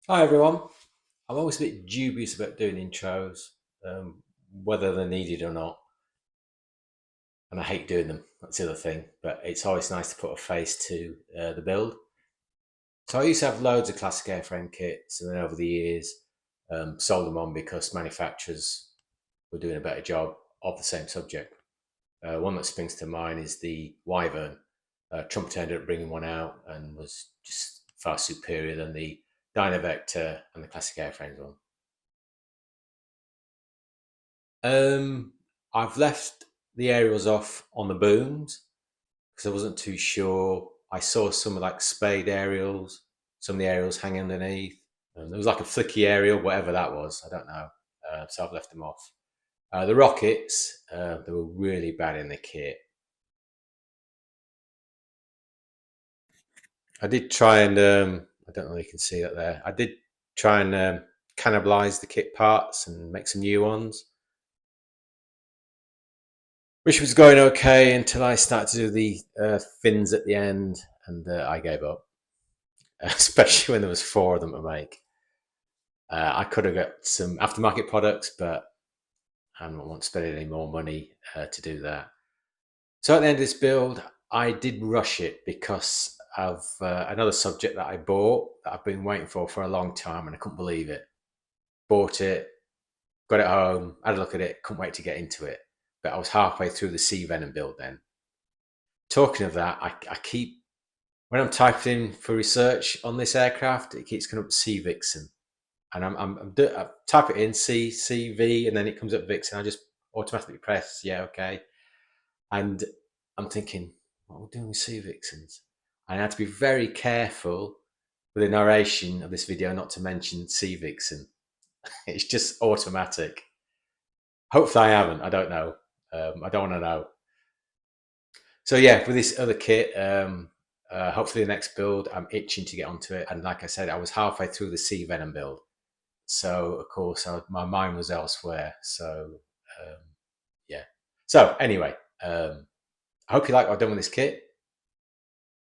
Hi everyone. I'm always a bit dubious about doing intros, whether they're needed or not, and I hate doing them. That's the other thing. But it's always nice to put a face to the build. So I used to have loads of classic airframe kits, and then over the years, sold them on because manufacturers were doing a better job of the same subject. One that springs to mind is the Wyvern. Trump ended up bringing one out and was just far superior than the Dynavector and the classic airframes one. Um, I've left the aerials off on the booms because I wasn't too sure. I saw some of like spade aerials, some of the aerials hang underneath. There was like a flicky aerial, whatever that was. I don't know. So I've left them off. The rockets, they were really bad in the kit. I did try and I don't know if you can see that there. I did try and cannibalize the kit parts and make some new ones, which was going okay until I started to do the fins at the end, and I gave up. Especially when there was four of them to make. I could have got some aftermarket products, but I don't want to spend any more money to do that. So at the end of this build, I did rush it because of another subject that I bought that I've been waiting for a long time, and I couldn't believe it. Bought it, got it home, had a look at it, couldn't wait to get into it. But I was halfway through the Venom build then. Talking of that, I keep when I'm typing in for research on this aircraft, it keeps coming up C Vixen, and I type it in CV, and then it comes up Vixen. I just automatically press yeah, okay, and I'm thinking, what are we doing with C Vixens? And I had to be very careful with the narration of this video not to mention C Vixen. It's just automatic. Hopefully, I haven't. I don't know. I don't want to know. So yeah, with this other kit, hopefully the next build, I'm itching to get onto it. And like I said, I was halfway through the Sea Venom build, so of course my mind was elsewhere. So um, yeah. So anyway, I hope you like what I've done with this kit.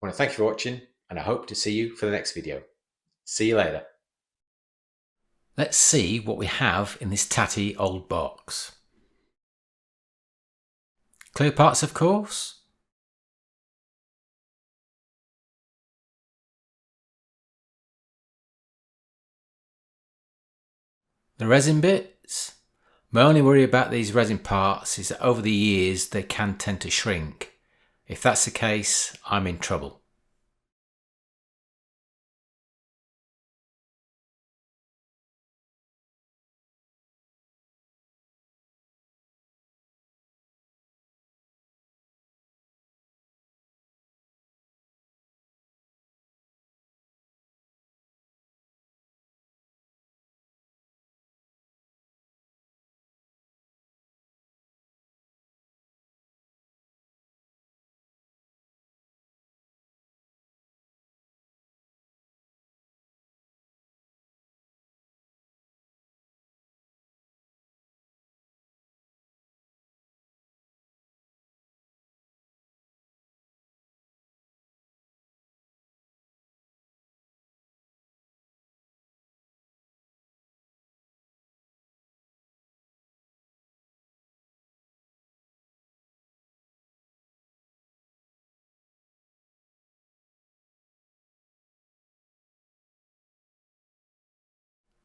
I want to thank you for watching, and I hope to see you for the next video. See you later. Let's see what we have in this tatty old box. Clear parts, of course. The resin bits. My only worry about these resin parts is that over the years they can tend to shrink. If that's the case, I'm in trouble.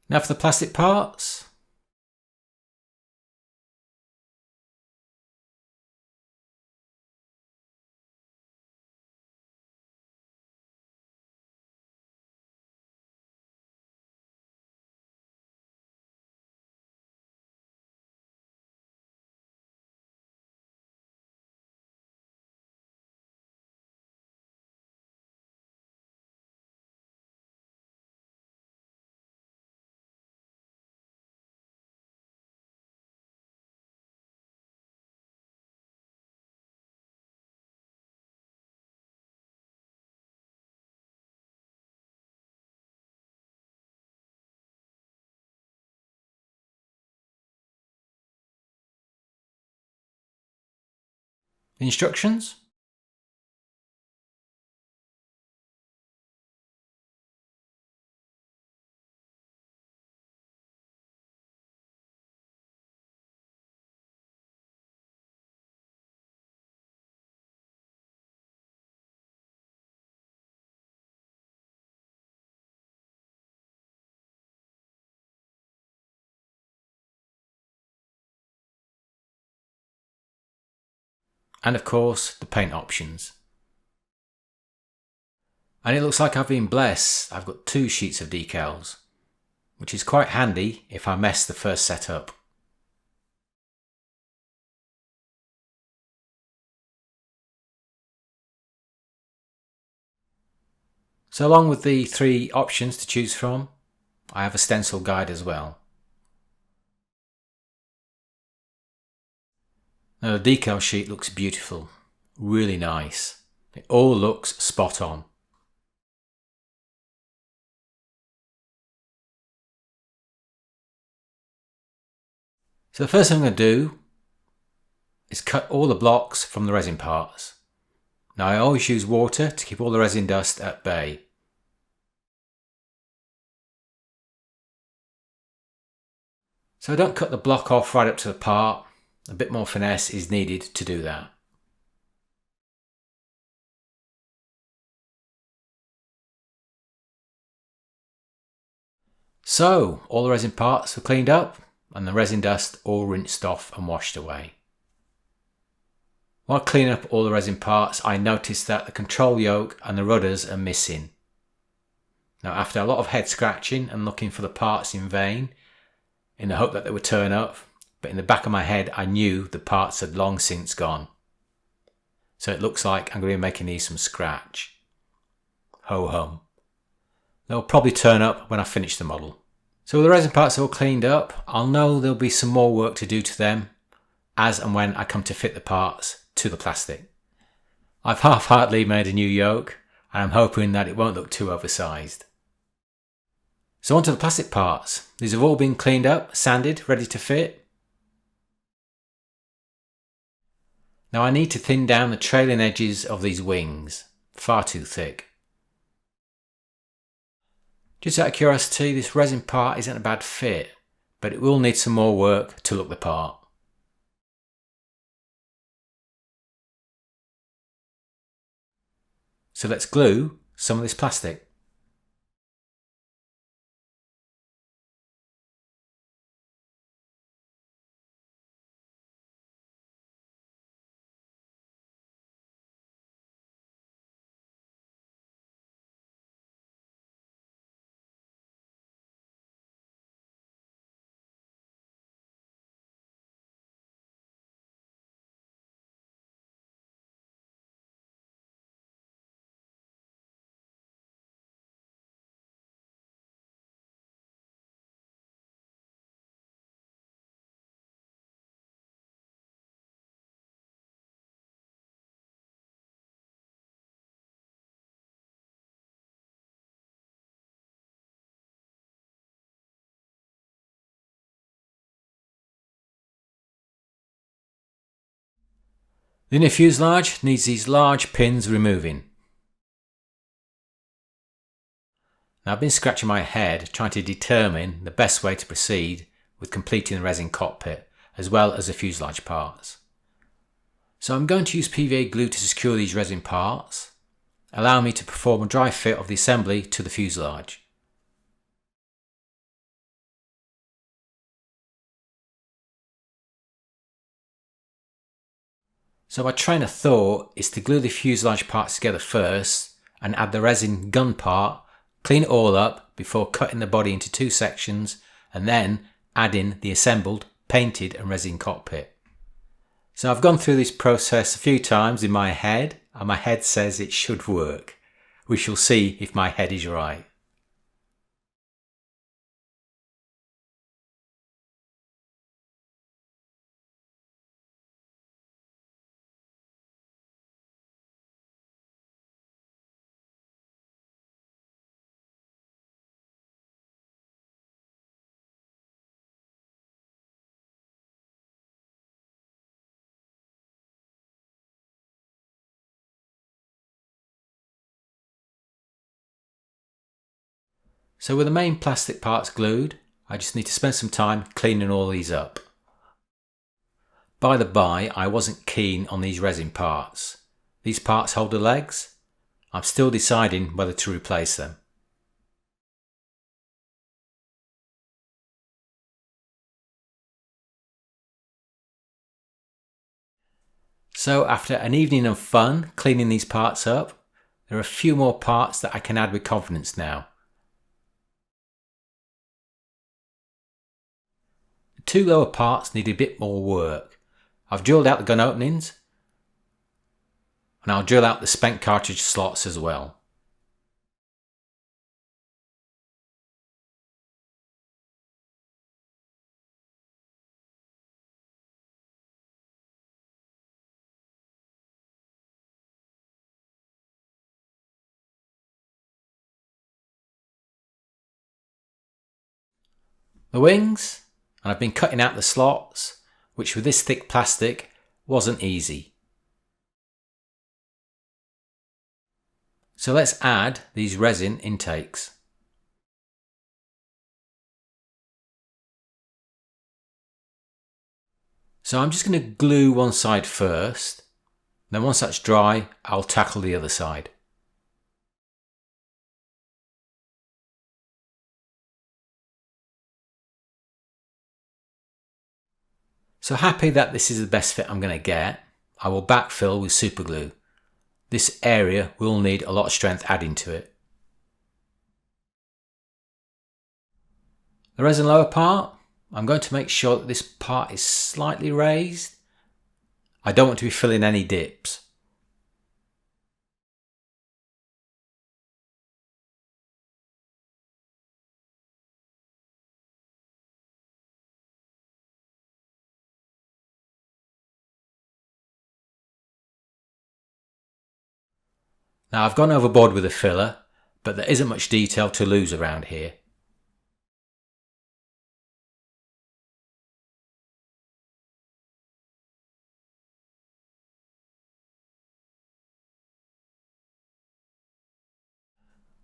Now for the plastic parts. Instructions. and of course the paint options. And it looks like I've been blessed. I've got 2 sheets of decals, which is quite handy if I mess the first set up. So along with the 3 options to choose from, I have a stencil guide as well. Now the decal sheet looks beautiful, really nice. It all looks spot on. So the first thing I'm going to do is cut all the blocks from the resin parts. Now I always use water to keep all the resin dust at bay. So I don't cut the block off right up to the part. A bit more finesse is needed to do that. So all the resin parts were cleaned up and the resin dust all rinsed off and washed away. While cleaning up all the resin parts, I noticed that the control yoke and the rudders are missing. Now after a lot of head scratching and looking for the parts in vain, in the hope that they would turn up, but in the back of my head I knew the parts had long since gone. So it looks like I'm going to be making these from scratch. Ho hum. They'll probably turn up when I finish the model. So with the resin parts all cleaned up, I'll know there'll be some more work to do to them as and when I come to fit the parts to the plastic. I've half-heartedly made a new yoke and I'm hoping that it won't look too oversized. So onto the plastic parts. These have all been cleaned up, sanded, ready to fit. Now I need to thin down the trailing edges of these wings, far too thick. Just out of curiosity, this resin part isn't a bad fit, but it will need some more work to look the part. So let's glue some of this plastic. The inner fuselage needs these large pins removing. Now I've been scratching my head trying to determine the best way to proceed with completing the resin cockpit as well as the fuselage parts. So I'm going to use PVA glue to secure these resin parts, allow me to perform a dry fit of the assembly to the fuselage. So my train of thought is to glue the fuselage parts together first and add the resin gun part, clean it all up before cutting the body into 2 sections and then add in the assembled, painted and resin cockpit. So I've gone through this process a few times in my head and my head says it should work. We shall see if my head is right. So with the main plastic parts glued, I just need to spend some time cleaning all these up. By the by, I wasn't keen on these resin parts. These parts hold the legs. I'm still deciding whether to replace them. So after an evening of fun cleaning these parts up, there are a few more parts that I can add with confidence now. The two lower parts need a bit more work. I've drilled out the gun openings, and I'll drill out the spent cartridge slots as well. The wings, and I've been cutting out the slots, which with this thick plastic wasn't easy. So let's add these resin intakes. So I'm just going to glue one side first, then once that's dry, I'll tackle the other side. So happy that this is the best fit I'm going to get, I will backfill with super glue. This area will need a lot of strength adding to it. The resin lower part, I'm going to make sure that this part is slightly raised. I don't want to be filling any dips. Now I've gone overboard with the filler, but there isn't much detail to lose around here.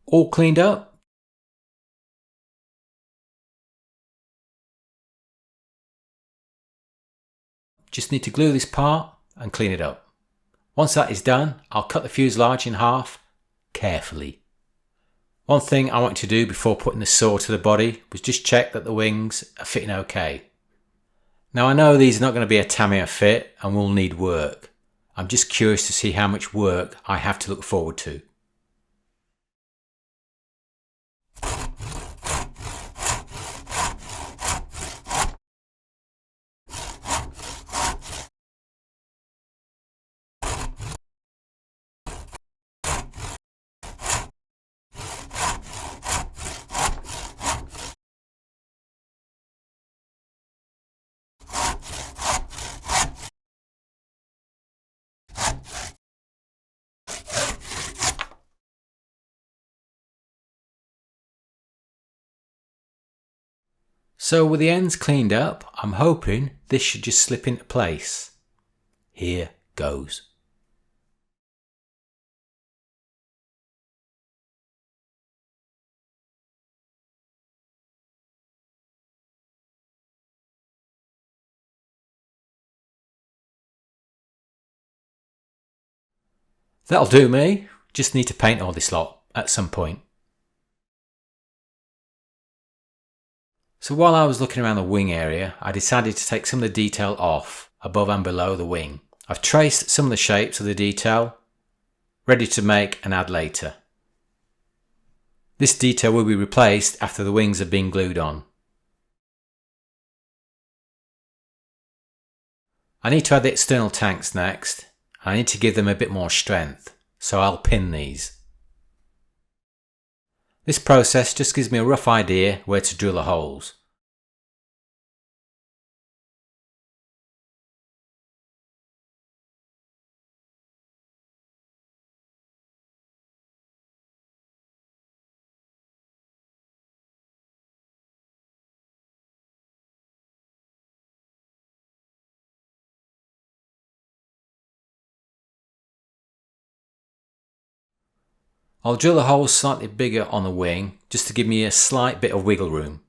All cleaned up. Just need to glue this part and clean it up. Once that is done, I'll cut the fuselage in half carefully. One thing I wanted to do before putting the saw to the body was just check that the wings are fitting okay. Now I know these are not going to be a Tamiya fit and will need work. I'm just curious to see how much work I have to look forward to. So with the ends cleaned up, I'm hoping this should just slip into place. Here goes. That'll do me. Just need to paint all this lot at some point. So while I was looking around the wing area, I decided to take some of the detail off above and below the wing. I've traced some of the shapes of the detail, ready to make and add later. This detail will be replaced after the wings have been glued on. I need to add the external tanks next. I need to give them a bit more strength, so I'll pin these. This process just gives me a rough idea where to drill the holes. I'll drill the holes slightly bigger on the wing just to give me a slight bit of wiggle room.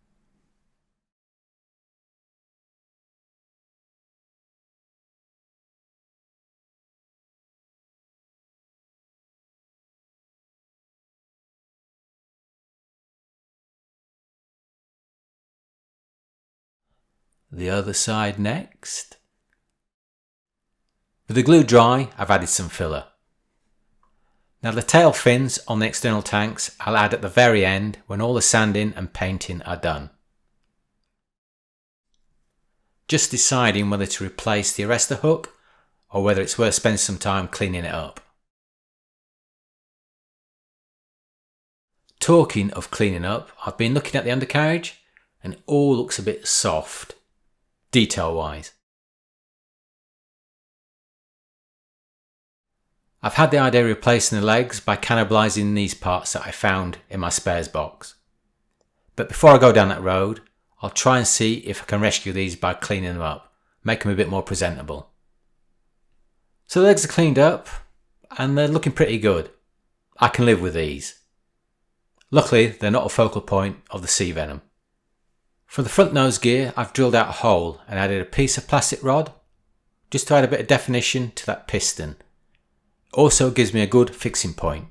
The other side next. With the glue dry, I've added some filler. Now the tail fins on the external tanks I'll add at the very end when all the sanding and painting are done. Just deciding whether to replace the arrestor hook or whether it's worth spending some time cleaning it up. Talking of cleaning up, I've been looking at the undercarriage and it all looks a bit soft, detail wise. I've had the idea of replacing the legs by cannibalising these parts that I found in my spares box. But before I go down that road, I'll try and see if I can rescue these by cleaning them up, make them a bit more presentable. So the legs are cleaned up and they're looking pretty good. I can live with these. Luckily, they're not a focal point of the sea Venom. For the front nose gear, I've drilled out a hole and added a piece of plastic rod, just to add a bit of definition to that piston. Also gives me a good fixing point.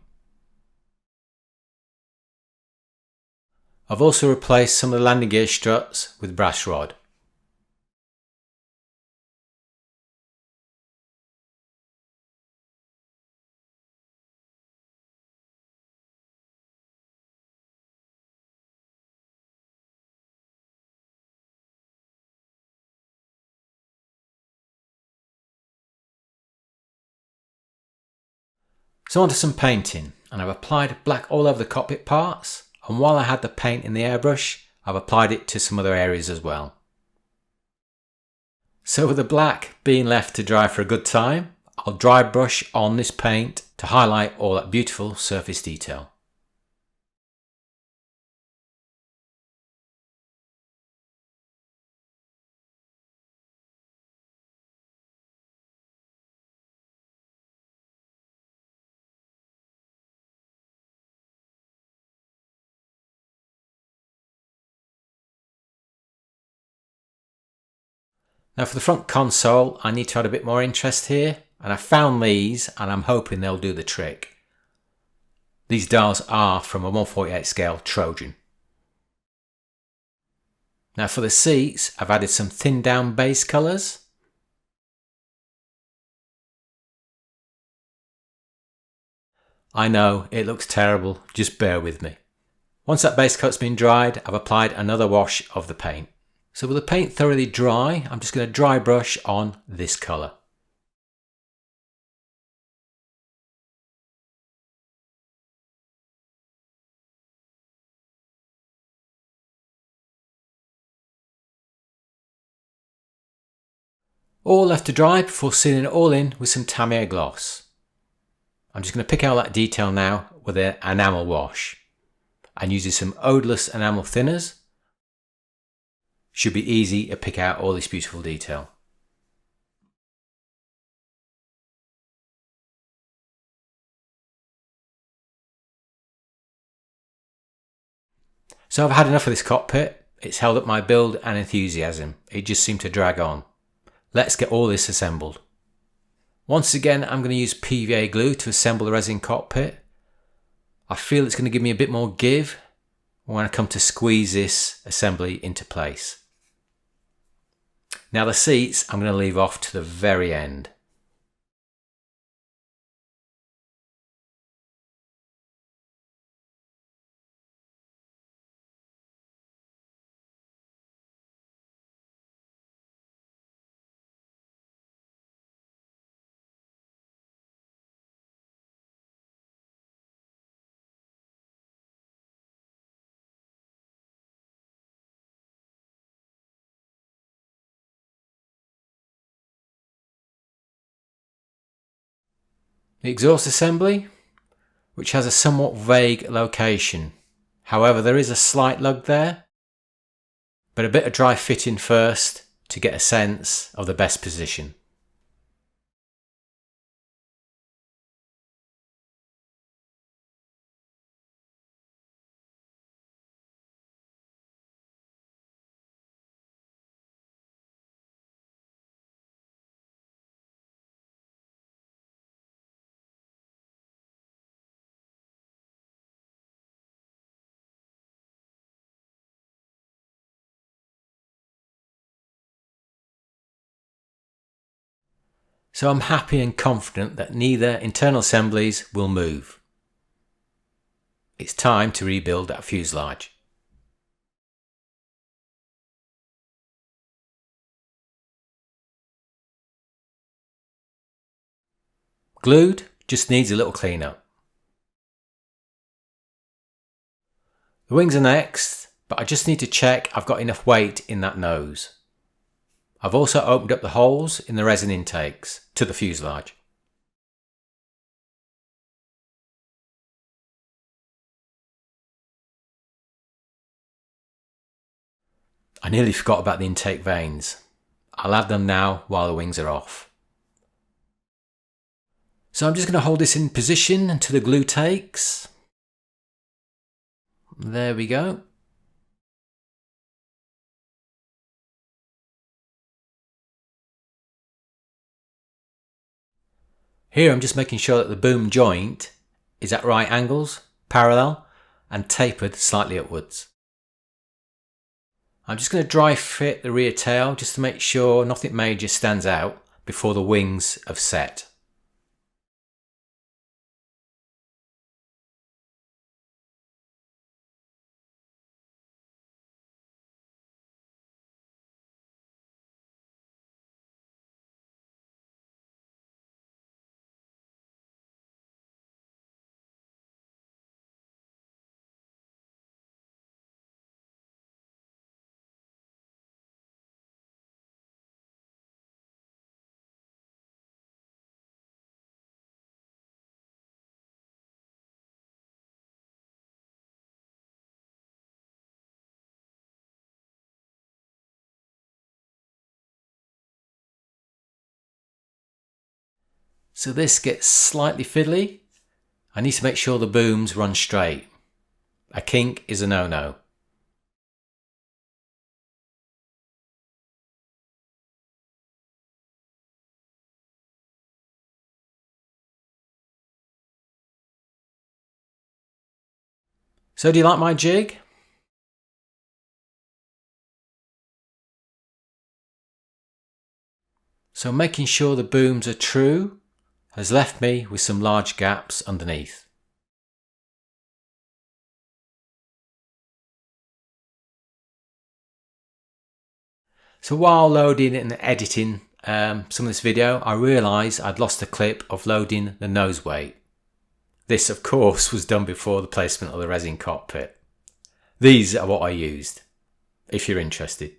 I've also replaced some of the landing gear struts with brass rod. So onto some painting, and I've applied black all over the cockpit parts, and while I had the paint in the airbrush, I've applied it to some other areas as well. So with the black being left to dry for a good time, I'll dry brush on this paint to highlight all that beautiful surface detail. Now for the front console, I need to add a bit more interest here, and I found these and I'm hoping they'll do the trick. These dials are from a 1/48 scale Trojan. Now for the seats, I've added some thinned down base colours. I know, it looks terrible, just bear with me. Once that base coat's been dried, I've applied another wash of the paint. So with the paint thoroughly dry, I'm just going to dry brush on this colour. All left to dry before sealing it all in with some Tamiya gloss. I'm just going to pick out that detail now with an enamel wash. And using some odourless enamel thinners, should be easy to pick out all this beautiful detail. So I've had enough of this cockpit. It's held up my build and enthusiasm. It just seemed to drag on. Let's get all this assembled. Once again, I'm going to use PVA glue to assemble the resin cockpit. I feel it's going to give me a bit more give when I come to squeeze this assembly into place. Now the seats I'm going to leave off to the very end. The exhaust assembly, which has a somewhat vague location. However, there is a slight lug there, but a bit of dry fitting first to get a sense of the best position. So I'm happy and confident that neither internal assemblies will move. It's time to rebuild that fuselage. Glued, just needs a little clean up. The wings are next, but I just need to check I've got enough weight in that nose. I've also opened up the holes in the resin intakes to the fuselage. I nearly forgot about the intake vanes. I'll add them now while the wings are off. So I'm just going to hold this in position until the glue takes. There we go. Here I'm just making sure that the boom joint is at right angles, parallel, and tapered slightly upwards. I'm just going to dry fit the rear tail just to make sure nothing major stands out before the wings have set. So this gets slightly fiddly. I need to make sure the booms run straight. A kink is a no-no. So do you like my jig? So making sure the booms are true has left me with some large gaps underneath. So while loading and editing some of this video, I realised I'd lost a clip of loading the nose weight. This of course was done before the placement of the resin cockpit. These are what I used, if you're interested.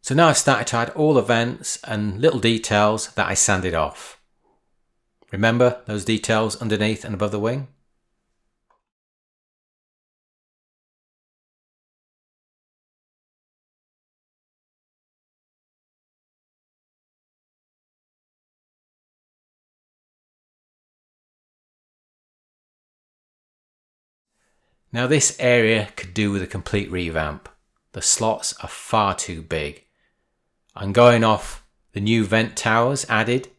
So now I've started to add all the vents and little details that I sanded off. Remember those details underneath and above the wing? Now this area could do with a complete revamp. The slots are far too big. And going off, the new vent towers added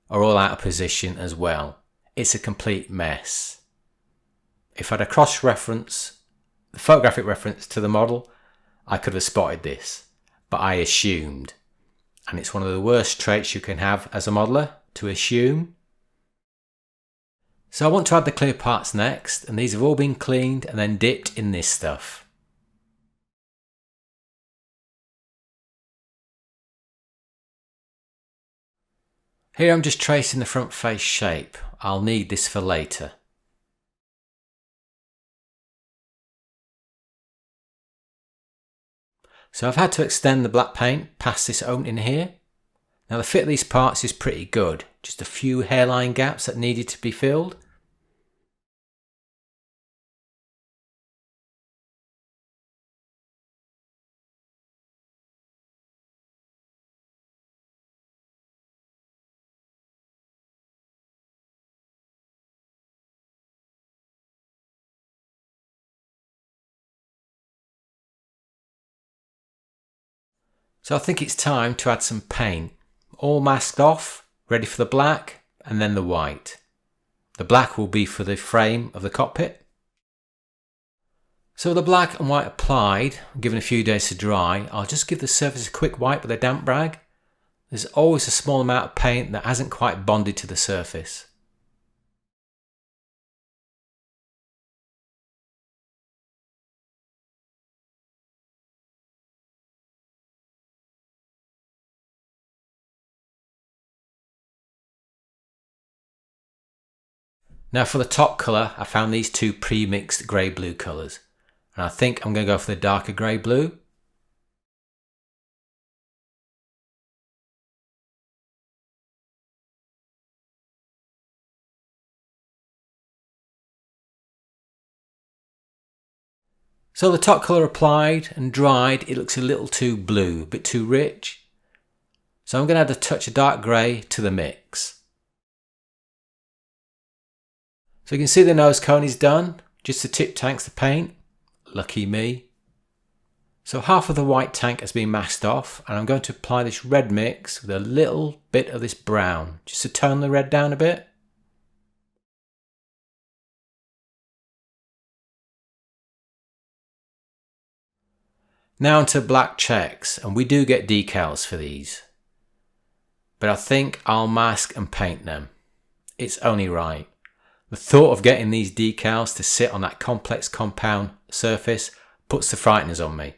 are all out of position as well. It's a complete mess. If I'd a cross-reference, the photographic reference to the model, I could have spotted this, but I assumed. And it's one of the worst traits you can have as a modeler, to assume. So I want to add the clear parts next, and these have all been cleaned and then dipped in this stuff. Here I'm just tracing the front face shape. I'll need this for later. So I've had to extend the black paint past this opening here. Now the fit of these parts is pretty good, just a few hairline gaps that needed to be filled. So I think it's time to add some paint. All masked off, ready for the black and then the white. The black will be for the frame of the cockpit. So the black and white applied, given a few days to dry, I'll just give the surface a quick wipe with a damp rag. there's always a small amount of paint that hasn't quite bonded to the surface. Now for the top colour, I found these two pre-mixed grey-blue colours, and I think I'm going to go for the darker grey-blue. So the top colour applied and dried, it looks a little too blue, a bit too rich. So I'm going to add a touch of dark grey to the mix. So you can see the nose cone is done, just the tip tank's the paint. Lucky me. So half of the white tank has been masked off, and I'm going to apply this red mix with a little bit of this brown, just to tone the red down a bit. Now onto black checks, and we do get decals for these. But I think I'll mask and paint them. It's only right. The thought of getting these decals to sit on that complex compound surface puts the frighteners on me.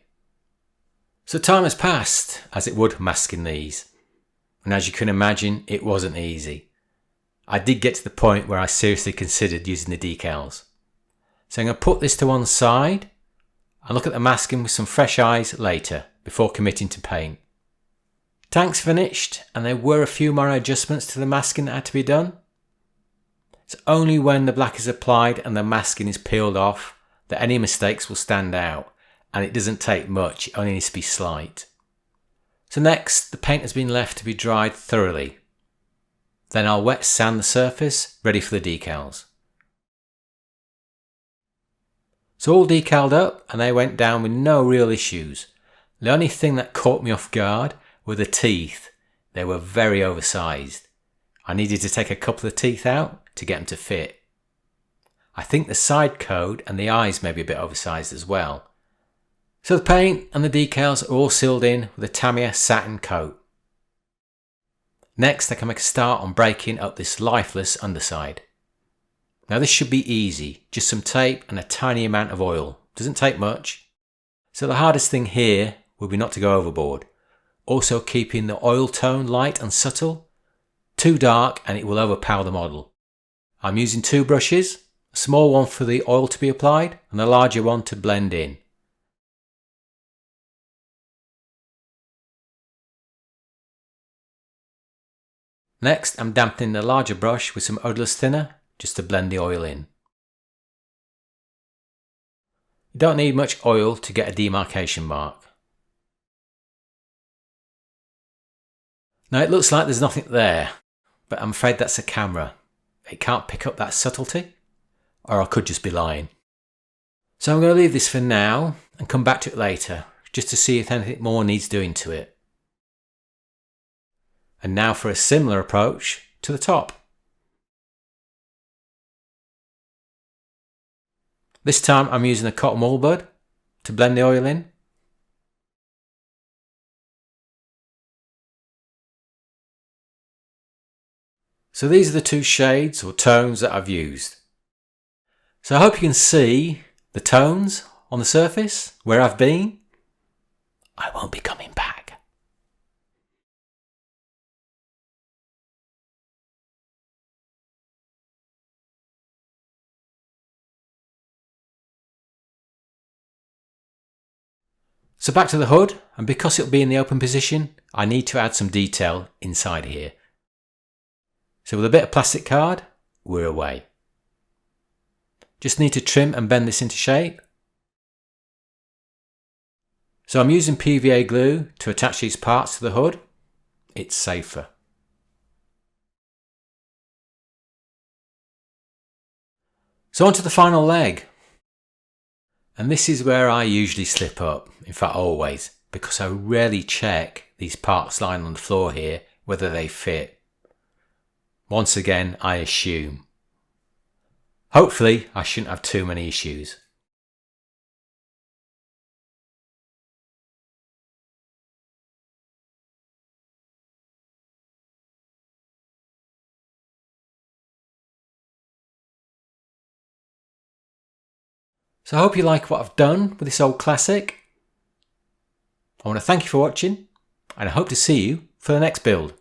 So time has passed, as it would masking these. And as you can imagine, it wasn't easy. I did get to the point where I seriously considered using the decals. So I'm going to put this to one side and look at the masking with some fresh eyes later, before committing to paint. Tank's finished, and there were a few more adjustments to the masking that had to be done. It's only when the black is applied and the masking is peeled off that any mistakes will stand out, and it doesn't take much, it only needs to be slight. So next, the paint has been left to be dried thoroughly. Then I'll wet sand the surface, ready for the decals. So all decaled up, and they went down with no real issues. The only thing that caught me off guard were the teeth. They were very oversized. I needed to take a couple of teeth out to get them to fit. I think the side code and the eyes may be a bit oversized as well. So the paint and the decals are all sealed in with a Tamiya satin coat. Next I can make a start on breaking up this lifeless underside. Now this should be easy, just some tape and a tiny amount of oil. Doesn't take much. So the hardest thing here will be not to go overboard. Also keeping the oil tone light and subtle. Too dark and it will overpower the model. I'm using two brushes, a small one for the oil to be applied and a larger one to blend in. Next I'm dampening the larger brush with some odourless thinner just to blend the oil in. You don't need much oil to get a demarcation mark. Now it looks like there's nothing there, but I'm afraid that's a camera. It can't pick up that subtlety, or I could just be lying. So I'm going to leave this for now and come back to it later, just to see if anything more needs doing to it. And now for a similar approach to the top. This time I'm using a cotton wool bud to blend the oil in. So these are the two shades or tones that I've used. So I hope you can see the tones on the surface where I've been. I won't be coming back. So back to the hood, and because it'll be in the open position, I need to add some detail inside here. So with a bit of plastic card, we're away. Just need to trim and bend this into shape. So I'm using PVA glue to attach these parts to the hood. It's safer. So onto the final leg. And this is where I usually slip up, in fact always, because I rarely check these parts lying on the floor here whether they fit. Once again, I assume. Hopefully I shouldn't have too many issues. So I hope you like what I've done with this old classic. I want to thank you for watching, and I hope to see you for the next build.